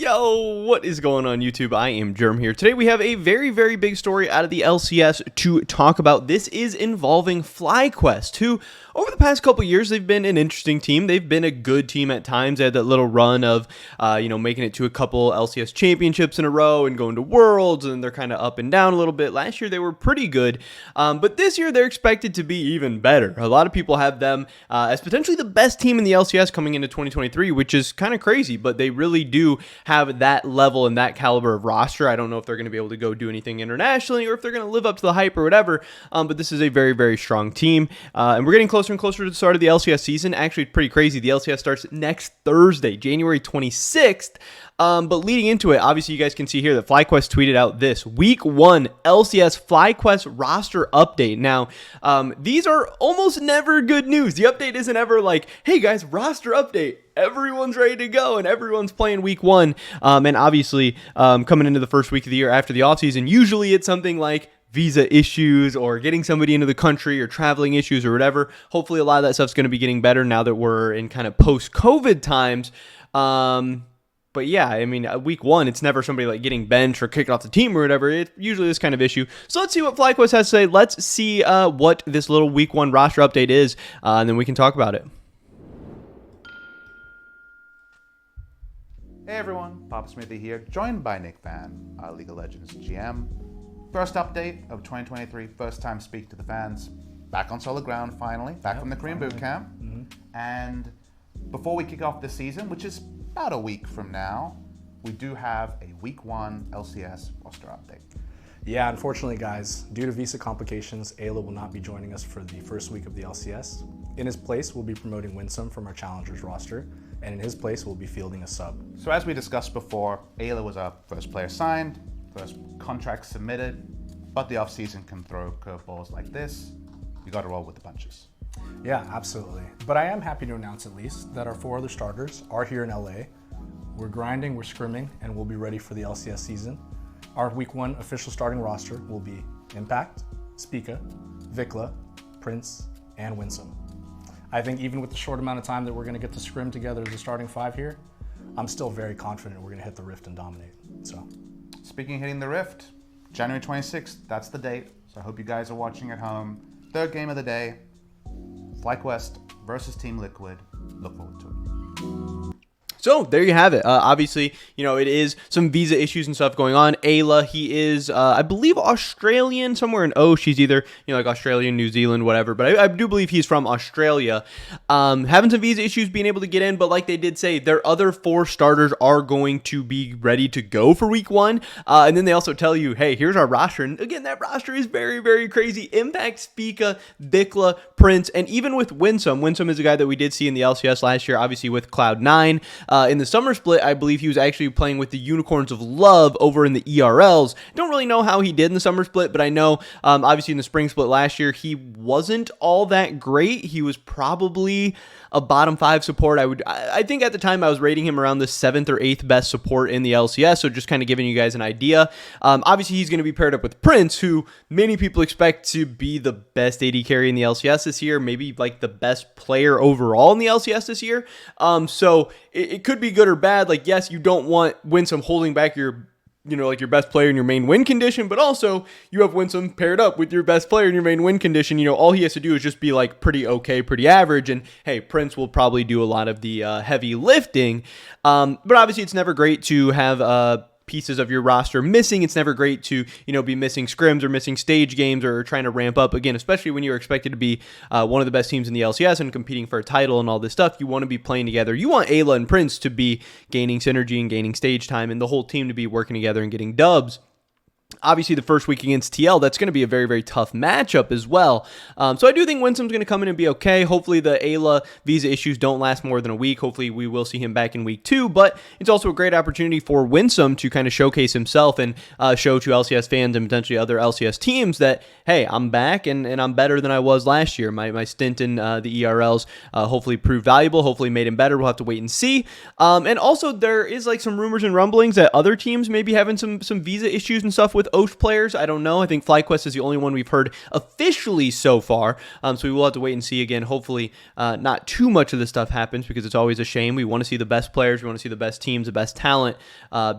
Yo, what is going on YouTube? I am Germ here. Today we have a very, very big story out of the LCS to talk about. This is involving FlyQuest, who over the past couple years, they've been an interesting team. They've been a good team at times. They had that little run of, making it to a couple LCS championships in a row and going to Worlds, and they're kind of up and down a little bit. Last year, they were pretty good, but this year, they're expected to be even better. A lot of people have them as potentially the best team in the LCS coming into 2023, which is kind of crazy, but they really do have that level and that caliber of roster. I don't know if they're going to be able to go do anything internationally or if they're going to live up to the hype or whatever, but this is a very, very strong team, and we're getting closer and closer to the start of the LCS season. Actually, pretty crazy. The LCS starts next Thursday, January 26th. But leading into it, obviously you guys can see here that FlyQuest tweeted out this Week 1 LCS FlyQuest roster update. Now, these are almost never good news. The update isn't ever like, hey guys, roster update. Everyone's ready to go and everyone's playing Week 1. And obviously, coming into the first week of the year after the offseason, usually it's something like visa issues or getting somebody into the country or traveling issues or whatever. Hopefully a lot of that stuff's going to be getting better now that we're in kind of post-COVID times. But yeah, I mean, Week 1, it's never somebody like getting benched or kicked off the team or whatever. It's usually this kind of issue. So let's see what FlyQuest has to say. Let's see what this little Week 1 roster update is, and then we can talk about it. Hey everyone, Papa Smithy here, joined by Nick Fan, our League of Legends GM. First update of 2023, first time speak to the fans. Back on solid ground finally, back from the Korean boot camp. And before we kick off this season, which is about a week from now, we do have a Week 1 LCS roster update. Yeah, unfortunately guys, due to visa complications, Ayla will not be joining us for the first week of the LCS. In his place, we'll be promoting Winsome from our Challengers roster, and in his place, we'll be fielding a sub. So as we discussed before, Ayla was our first player signed, first contract submitted, but the offseason can throw curveballs like this. You gotta roll with the punches. Yeah, absolutely. But I am happy to announce at least that our 4 other starters are here in LA. We're grinding, we're scrimming, and we'll be ready for the LCS season. Our Week 1 official starting roster will be Impact, Spica, Vikla, Prince, and Winsome. I think even with the short amount of time that we're gonna get to scrim together as a starting 5 here, I'm still very confident we're gonna hit the Rift and dominate, so. Speaking of hitting the Rift, January 26th, that's the date. So I hope you guys are watching at home. Third game of the day, FlyQuest versus Team Liquid. Look forward to it. So there you have it. Obviously, it is some visa issues and stuff going on. Ayla, he is, I believe, Australian, somewhere in O. She's either, like Australian, New Zealand, whatever. But I do believe he's from Australia. Having some visa issues, being able to get in. But like they did say, their other 4 starters are going to be ready to go for Week 1. And then they also tell you, hey, here's our roster. And again, that roster is very, very crazy. Impact, Spica, Vikla, Prince, and even with Winsome. Winsome is a guy that we did see in the LCS last year, obviously with Cloud9. In the summer split, I believe he was actually playing with the Unicorns of Love over in the ERLs. Don't really know how he did in the summer split, but I know obviously in the spring split last year, he wasn't all that great. He was probably a bottom 5 support. I think at the time I was rating him around the 7th or 8th best support in the LCS, so just kind of giving you guys an idea. Obviously, he's going to be paired up with Prince, who many people expect to be the best AD carry in the LCS this year, maybe like the best player overall in the LCS this year. So it could be good or bad. Like, yes, you don't want Winsome holding back your your best player in your main win condition, but also you have Winsome paired up with your best player in your main win condition. All he has to do is just be like pretty okay, pretty average. And hey, Prince will probably do a lot of the heavy lifting. But obviously it's never great to have pieces of your roster missing. It's never great to, be missing scrims or missing stage games or trying to ramp up again, especially when you're expected to be one of the best teams in the LCS and competing for a title and all this stuff. You want to be playing together. You want Ayla and Prince to be gaining synergy and gaining stage time and the whole team to be working together and getting dubs. Obviously, the first week against TL, that's going to be a very, very tough matchup as well. So I do think Winsome's going to come in and be okay. Hopefully, the Ayla visa issues don't last more than a week. Hopefully, we will see him back in week 2. But it's also a great opportunity for Winsome to kind of showcase himself and show to LCS fans and potentially other LCS teams that, hey, I'm back and I'm better than I was last year. My stint in the ERLs hopefully proved valuable, hopefully made him better. We'll have to wait and see. And also, there is like some rumors and rumblings that other teams may be having some visa issues and stuff with with Osh players. I don't know. I think FlyQuest is the only one we've heard officially so far. So we will have to wait and see again. Hopefully not too much of this stuff happens because it's always a shame. We want to see the best players. We want to see the best teams, the best talent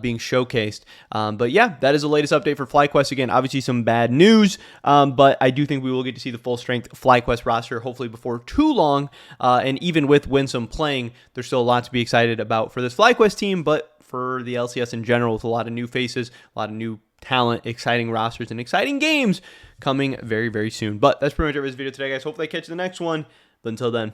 being showcased. But yeah, that is the latest update for FlyQuest. Again, obviously some bad news, but I do think we will get to see the full strength FlyQuest roster hopefully before too long. And even with Winsome playing, there's still a lot to be excited about for this FlyQuest team, but for the LCS in general, with a lot of new faces, a lot of new talent, exciting rosters, and exciting games coming very, very soon. But that's pretty much it for this video today, guys. Hopefully I catch you in the next one. But until then,